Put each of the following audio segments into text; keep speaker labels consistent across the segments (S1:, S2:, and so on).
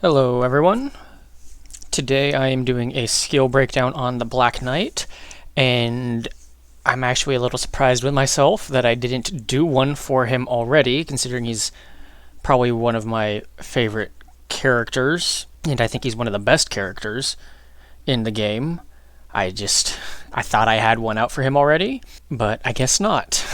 S1: Hello everyone. Today I am doing a skill breakdown on the Black Knight, and I'm actually a little surprised with myself that I didn't do one for him already, considering he's probably one of my favorite characters, and I think he's one of the best characters in the game. I thought I had one out for him already, but I guess not.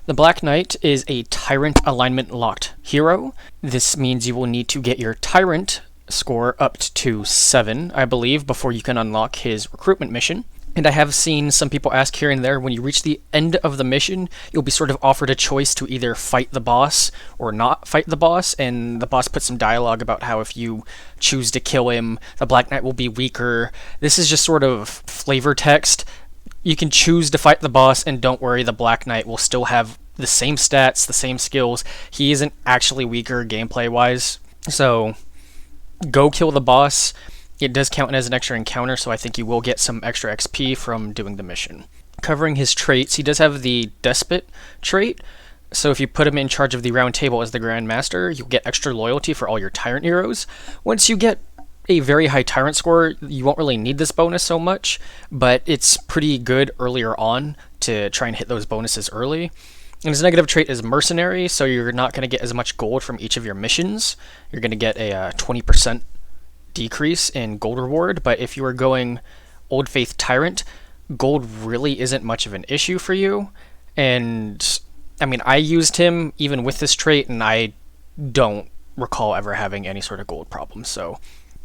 S1: The Black Knight is a Tyrant alignment locked hero. This means you will need to get your Tyrant score up to 7, I believe, before you can unlock his recruitment mission. And I have seen some people ask here and there, when you reach the end of the mission, you'll be sort of offered a choice to either fight the boss or not fight the boss, and the boss puts some dialogue about how if you choose to kill him, the Black Knight will be weaker. This is just sort of flavor text. You can choose to fight the boss, and don't worry, the Black Knight will still have the same stats, the same skills. He isn't actually weaker gameplay-wise, so go kill the boss. It does count as an extra encounter, so I think you will get some extra XP from doing the mission. Covering his traits, he does have the Despot trait, so if you put him in charge of the round table as the Grand Master, you'll get extra loyalty for all your Tyrant heroes. Once you get a very high Tyrant score, you won't really need this bonus so much, but it's pretty good earlier on to try and hit those bonuses early. And his negative trait is Mercenary, so you're not going to get as much gold from each of your missions. You're going to get a 20% decrease in gold reward, but if you are going Old Faith Tyrant, gold really isn't much of an issue for you. And I mean, I used him even with this trait, and I don't recall ever having any sort of gold problem, so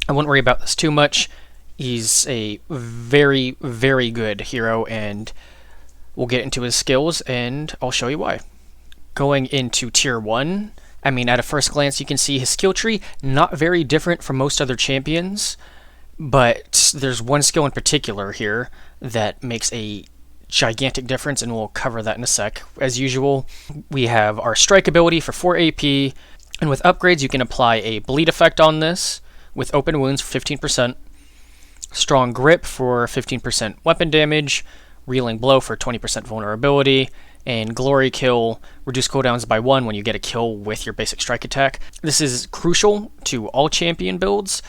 S1: I wouldn't worry about this too much. He's a very, very good hero, and we'll get into his skills, and I'll show you why. Going into Tier 1, I mean, at a first glance, you can see his skill tree, not very different from most other champions, but there's one skill in particular here that makes a gigantic difference, and we'll cover that in a sec. As usual, we have our Strike ability for 4 AP, and with upgrades, you can apply a Bleed effect on this, with open wounds for 15%, Strong Grip for 15% weapon damage, Reeling Blow for 20% vulnerability, and Glory Kill, reduce cooldowns by 1 when you get a kill with your basic strike attack. This is crucial to all champion builds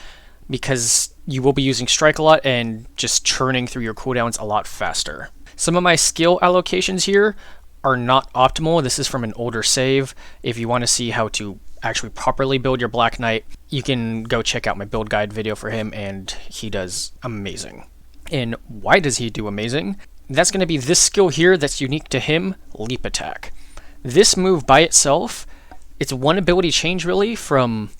S1: because you will be using strike a lot and just churning through your cooldowns a lot faster. Some of my skill allocations here are not optimal. This is from an older save. If you want to see how to actually properly build your Black Knight, you can go check out my build guide video for him, and he does amazing. And why does he do amazing? That's going to be this skill here that's unique to him, Leap Attack. This move by itself, it's one ability change really from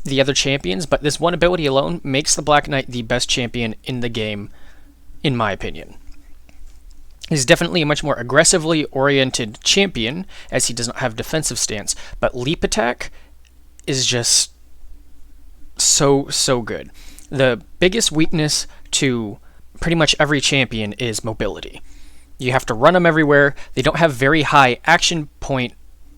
S1: the other champions, but this one ability alone makes the Black Knight the best champion in the game, in my opinion. He's definitely a much more aggressively oriented champion, as he does not have defensive stance, but Leap Attack is just so good. The biggest weakness to pretty much every champion is mobility. You have to run them everywhere. They don't have very high action point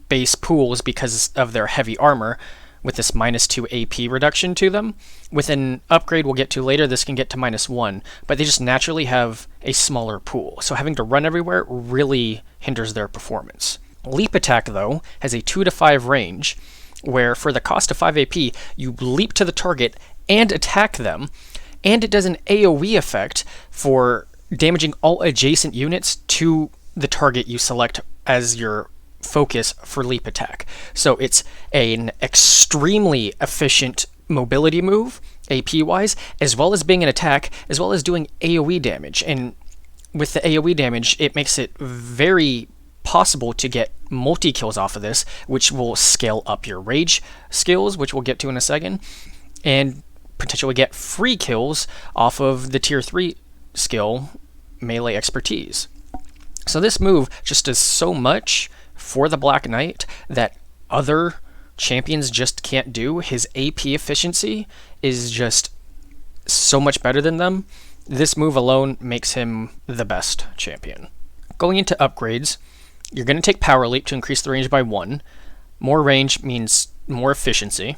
S1: base pools because of their heavy armor, with this -2 AP reduction to them. With an upgrade we'll get to later, this can get to -1, but they just naturally have a smaller pool, so having to run everywhere really hinders their performance. Leap Attack, though, has a 2 to 5 range, where for the cost of 5 AP, you leap to the target and attack them, and it does an AoE effect for damaging all adjacent units to the target you select as your focus for Leap Attack. So it's an extremely efficient mobility move, AP-wise, as well as being an attack, as well as doing AoE damage. And with the AoE damage, it makes it very possible to get multi-kills off of this, which will scale up your rage skills, which we'll get to in a second, and potentially get free kills off of the Tier 3 skill, Melee Expertise. So this move just does so much for the Black Knight that other champions just can't do. His AP efficiency is just so much better than them. This move alone makes him the best champion. Going into upgrades, you're going to take Power Leap to increase the range by 1. More range means more efficiency.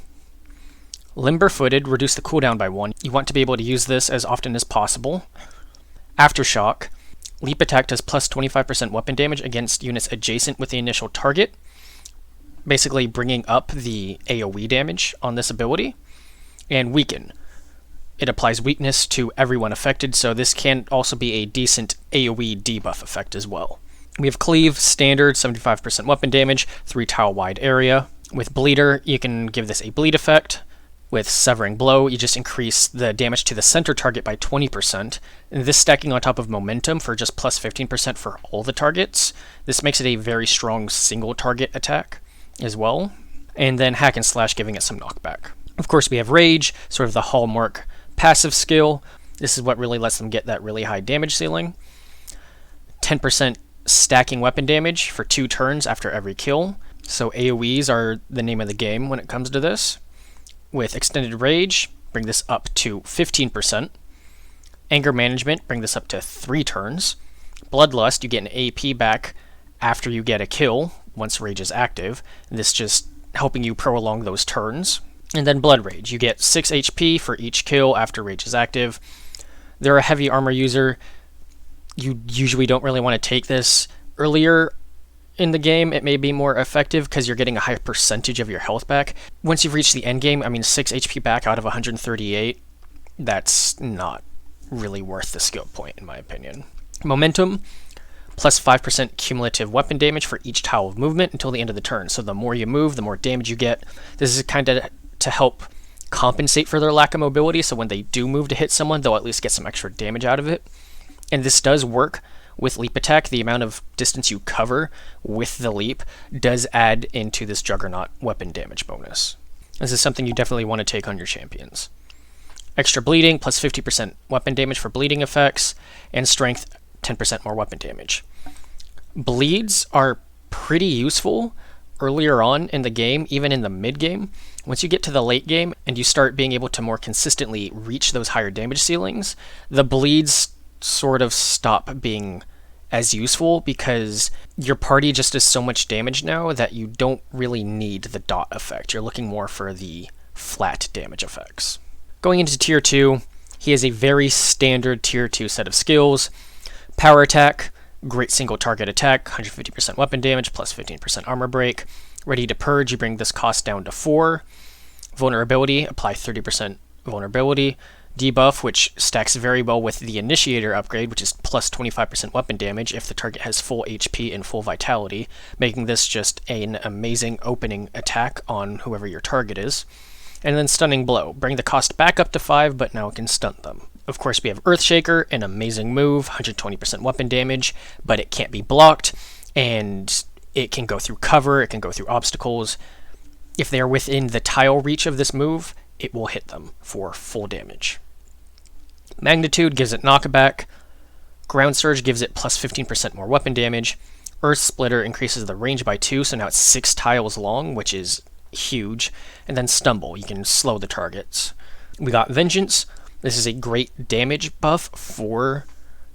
S1: Limber-footed, reduce the cooldown by 1. You want to be able to use this as often as possible. Aftershock, Leap Attack does plus 25% weapon damage against units adjacent with the initial target, basically bringing up the AoE damage on this ability. And Weaken. It applies weakness to everyone affected, so this can also be a decent AoE debuff effect as well. We have Cleave, standard, 75% weapon damage, 3 tile wide area. With Bleeder, you can give this a bleed effect. With Severing Blow, you just increase the damage to the center target by 20%. And this stacking on top of Momentum for just plus 15% for all the targets. This makes it a very strong single target attack as well. And then Hack and Slash, giving it some knockback. Of course, we have Rage, sort of the hallmark passive skill. This is what really lets them get that really high damage ceiling. 10% stacking weapon damage for 2 turns after every kill. So AoEs are the name of the game when it comes to this. With Extended Rage, bring this up to 15%. Anger Management, bring this up to 3 turns. Bloodlust, you get an AP back after you get a kill once Rage is active. And this just helping you prolong those turns. And then Blood Rage, you get 6 HP for each kill after Rage is active. They're a heavy armor user. You usually don't really want to take this earlier in the game. It may be more effective because you're getting a high percentage of your health back. Once you've reached the end game, 6 HP back out of 138, that's not really worth the skill point in my opinion. Momentum, plus 5% cumulative weapon damage for each tile of movement until the end of the turn. So the more you move, the more damage you get. This is kind of to help compensate for their lack of mobility, so when they do move to hit someone, they'll at least get some extra damage out of it. And this does work with leap attack. The amount of distance you cover with the leap does add into this Juggernaut weapon damage bonus. This is something you definitely want to take on your champions. Extra bleeding, plus 50% weapon damage for bleeding effects, and strength, 10% more weapon damage. Bleeds are pretty useful earlier on in the game, even in the mid game. Once you get to the late game and you start being able to more consistently reach those higher damage ceilings, the bleeds sort of stop being as useful because your party just does so much damage now that you don't really need the dot effect. You're looking more for the flat damage effects. Going into tier 2, he has a very standard tier 2 set of skills. Power attack, great single target attack, 150% weapon damage, plus 15% armor break. Ready to purge, you bring this cost down to 4. Vulnerability, apply 30% vulnerability. Debuff, which stacks very well with the initiator upgrade, which is plus 25% weapon damage if the target has full HP and full vitality, making this just an amazing opening attack on whoever your target is. And then Stunning Blow, bring the cost back up to 5, but now it can stun them. Of course, we have Earthshaker, an amazing move, 120% weapon damage, but it can't be blocked, and it can go through cover, it can go through obstacles. If they're within the tile reach of this move, it will hit them for full damage. Magnitude gives it knockback. Ground Surge gives it plus 15% more weapon damage. Earth Splitter increases the range by 2, so now it's 6 tiles long, which is huge. And then Stumble, you can slow the targets. We got Vengeance. This is a great damage buff for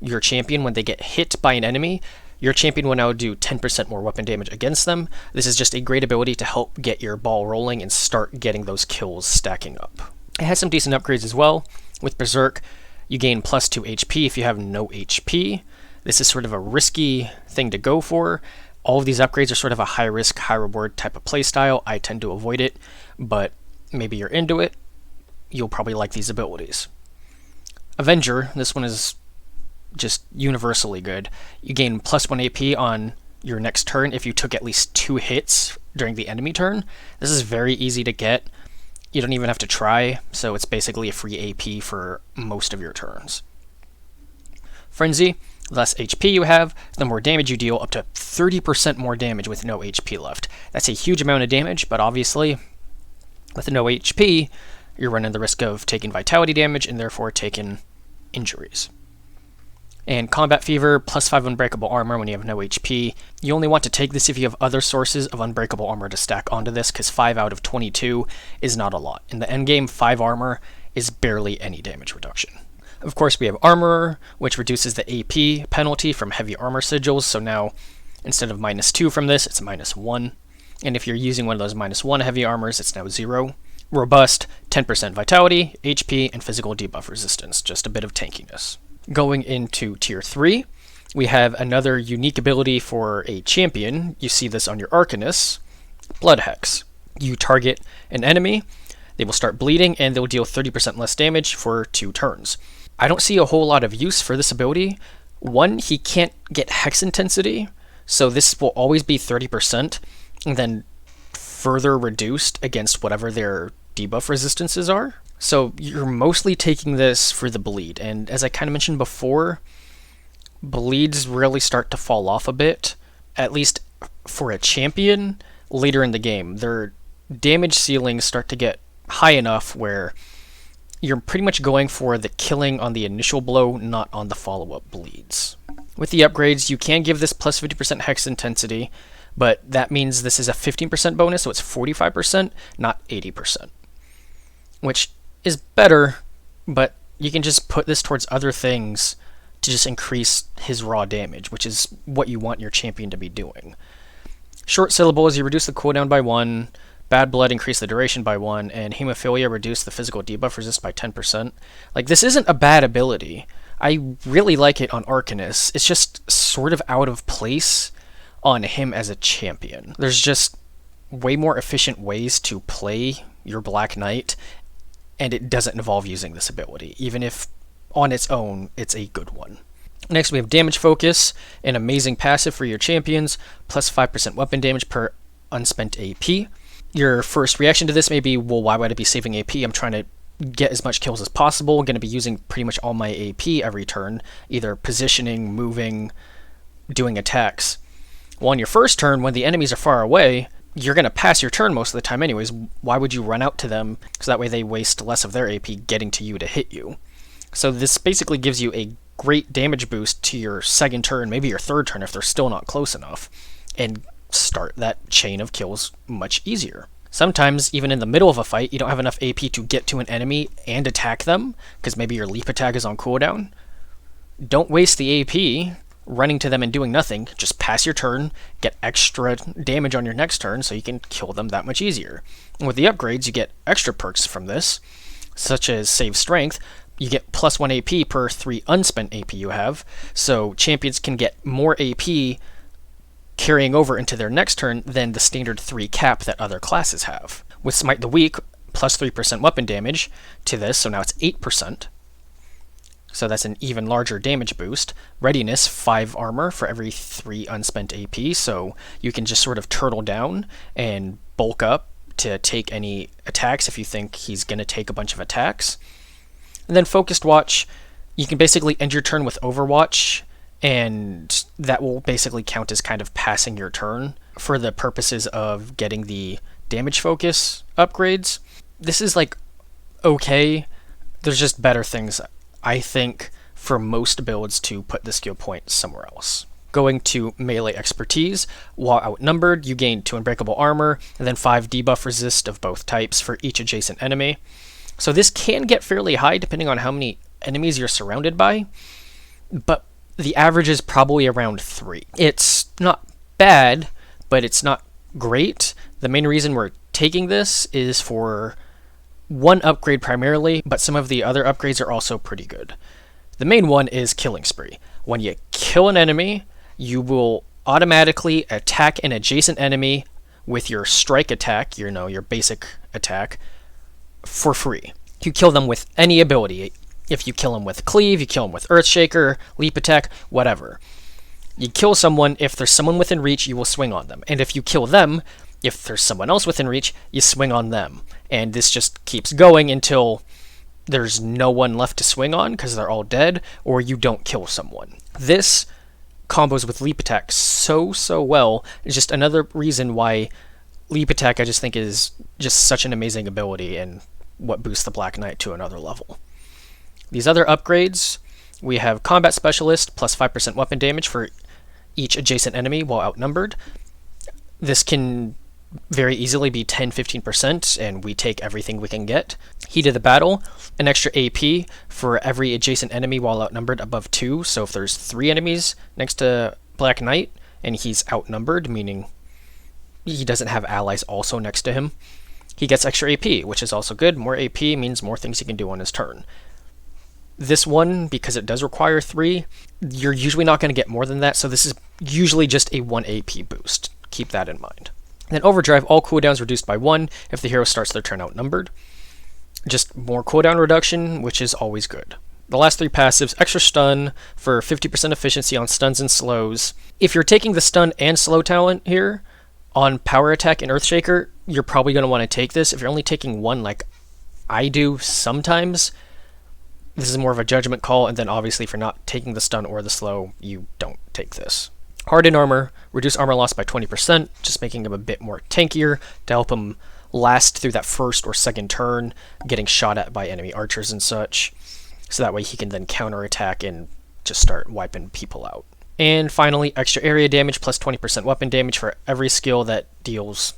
S1: your champion when they get hit by an enemy. Your champion will now do 10% more weapon damage against them. This is just a great ability to help get your ball rolling and start getting those kills stacking up. It has some decent upgrades as well. With Berserk, you gain plus 2 HP if you have no HP. This is sort of a risky thing to go for. All of these upgrades are sort of a high risk, high reward type of playstyle. I tend to avoid it, but maybe you're into it. You'll probably like these abilities. Avenger, this one is just universally good. You gain plus 1 AP on your next turn if you took at least 2 hits during the enemy turn. This is very easy to get. You don't even have to try, so it's basically a free AP for most of your turns. Frenzy, the less HP you have, the more damage you deal, up to 30% more damage with no HP left. That's a huge amount of damage, but obviously, with no HP, you're running the risk of taking vitality damage and therefore taking injuries. And Combat Fever, plus 5 unbreakable armor when you have no HP. You only want to take this if you have other sources of unbreakable armor to stack onto this, because 5 out of 22 is not a lot. In the endgame, 5 armor is barely any damage reduction. Of course, we have Armorer, which reduces the AP penalty from heavy armor sigils, so now instead of -2 from this, it's -1. And if you're using one of those -1 heavy armors, it's now 0. Robust, 10% vitality, HP, and physical debuff resistance, just a bit of tankiness. Going into tier 3, we have another unique ability for a champion. You see this on your Arcanist, Blood Hex. You target an enemy, they will start bleeding, and they'll deal 30% less damage for 2 turns. I don't see a whole lot of use for this ability. One, he can't get Hex Intensity, so this will always be 30%, and then further reduced against whatever their debuff resistances are. So you're mostly taking this for the bleed, and as I kind of mentioned before, bleeds really start to fall off a bit, at least for a champion later in the game. Their damage ceilings start to get high enough where you're pretty much going for the killing on the initial blow, not on the follow-up bleeds. With the upgrades, you can give this plus 50% Hex Intensity, but that means this is a 15% bonus, so it's 45%, not 80%. Which is better, but you can just put this towards other things to just increase his raw damage, which is what you want your champion to be doing. Short syllables, you reduce the cooldown by 1, Bad Blood increase the duration by 1, and Hemophilia reduce the physical debuff resist by 10%. Like, this isn't a bad ability. I really like it on Arcanist. It's just sort of out of place on him as a champion. There's just way more efficient ways to play your Black Knight, and it doesn't involve using this ability, even if on its own it's a good one. Next we have Damage Focus, an amazing passive for your champions, plus 5% weapon damage per unspent AP. Your first reaction to this may be, well, why would I be saving AP? I'm trying to get as much kills as possible. I'm going to be using pretty much all my AP every turn, either positioning, moving, doing attacks. Well, on your first turn, when the enemies are far away, you're going to pass your turn most of the time anyways. Why would you run out to them? So that way they waste less of their AP getting to you to hit you. So this basically gives you a great damage boost to your second turn, maybe your third turn if they're still not close enough, and start that chain of kills much easier. Sometimes, even in the middle of a fight, you don't have enough AP to get to an enemy and attack them, because maybe your leap attack is on cooldown. Don't waste the AP running to them and doing nothing. Just pass your turn, get extra damage on your next turn so you can kill them that much easier. And with the upgrades, you get extra perks from this, such as Save Strength. You get plus 1 AP per 3 unspent AP you have, so champions can get more AP carrying over into their next turn than the standard 3 cap that other classes have. With Smite the Weak, plus 3% weapon damage to this, so now it's 8%. So that's an even larger damage boost. Readiness, 5 armor for every 3 unspent AP, so you can just sort of turtle down and bulk up to take any attacks if you think he's going to take a bunch of attacks. And then Focused Watch, you can basically end your turn with Overwatch, and that will basically count as kind of passing your turn for the purposes of getting the damage focus upgrades. This is like okay. There's just better things, I think, for most builds to put the skill point somewhere else. Going to melee expertise, while outnumbered, you gain 2 unbreakable armor, and then 5 debuff resist of both types for each adjacent enemy. So this can get fairly high depending on how many enemies you're surrounded by, but the average is probably around 3. It's not bad, but it's not great. The main reason we're taking this is for one upgrade primarily, but some of the other upgrades are also pretty good. The main one is Killing Spree. When you kill an enemy, you will automatically attack an adjacent enemy with your strike attack, your basic attack, for free. You kill them with any ability. If you kill them with Cleave, you kill them with Earthshaker, Leap Attack, whatever. You kill someone, if there's someone within reach, you will swing on them. And if you kill them, if there's someone else within reach, you swing on them. And this just keeps going until there's no one left to swing on because they're all dead, or you don't kill someone. This combos with Leap Attack so well. It's just another reason why Leap Attack I just think is just such an amazing ability and what boosts the Black Knight to another level. These other upgrades, we have Combat Specialist, plus 5% weapon damage for each adjacent enemy while outnumbered. This can very easily be 10-15%, and we take everything we can get. Heat of the Battle, an extra AP for every adjacent enemy while outnumbered above 2, so if there's 3 enemies next to Black Knight, and he's outnumbered, meaning he doesn't have allies also next to him, he gets extra AP, which is also good. More AP means more things he can do on his turn. This one, because it does require 3, you're usually not going to get more than that, so this is usually just a 1 AP boost. Keep that in mind. Then Overdrive, all cooldowns reduced by 1 if the hero starts their turn outnumbered. Just more cooldown reduction, which is always good. The last three passives: extra stun for 50% efficiency on stuns and slows. If you're taking the stun and slow talent here on power attack and Earthshaker, you're probably going to want to take this. If you're only taking one, like I do sometimes, this is more of a judgment call, and then obviously if you're not taking the stun or the slow, you don't take this. Hardened armor, reduce armor loss by 20%, just making him a bit more tankier to help him last through that first or second turn, getting shot at by enemy archers and such. So that way he can then counterattack and just start wiping people out. And finally, extra area damage plus 20% weapon damage for every skill that deals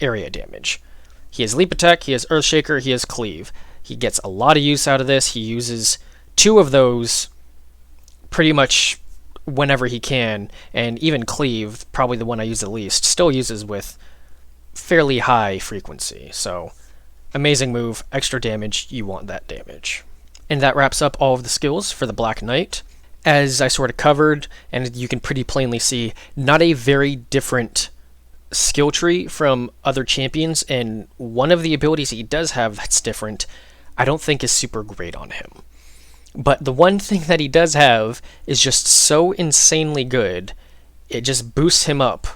S1: area damage. He has leap attack, he has Earthshaker, he has cleave. He gets a lot of use out of this. He uses two of those pretty much whenever he can, and even cleave, probably the one I use the least, still uses with fairly high frequency. So amazing move, extra damage, you want that damage. And that wraps up all of the skills for the Black Knight. As I sort of covered, and you can pretty plainly see, not a very different skill tree from other champions, and one of the abilities he does have that's different, I don't think is super great on him. But the one thing that he does have is just so insanely good, it just boosts him up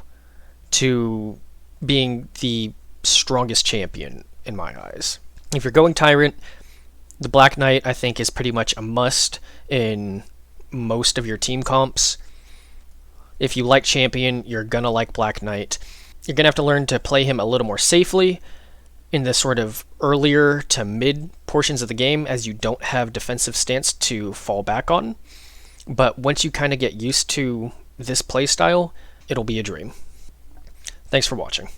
S1: to being the strongest champion in my eyes. If you're going Tyrant, the Black Knight I think is pretty much a must in most of your team comps. If you like champion, you're gonna like Black Knight. You're gonna have to learn to play him a little more safely in the sort of earlier to mid portions of the game, as you don't have defensive stance to fall back on. But once you kind of get used to this playstyle, it'll be a dream. Thanks for watching.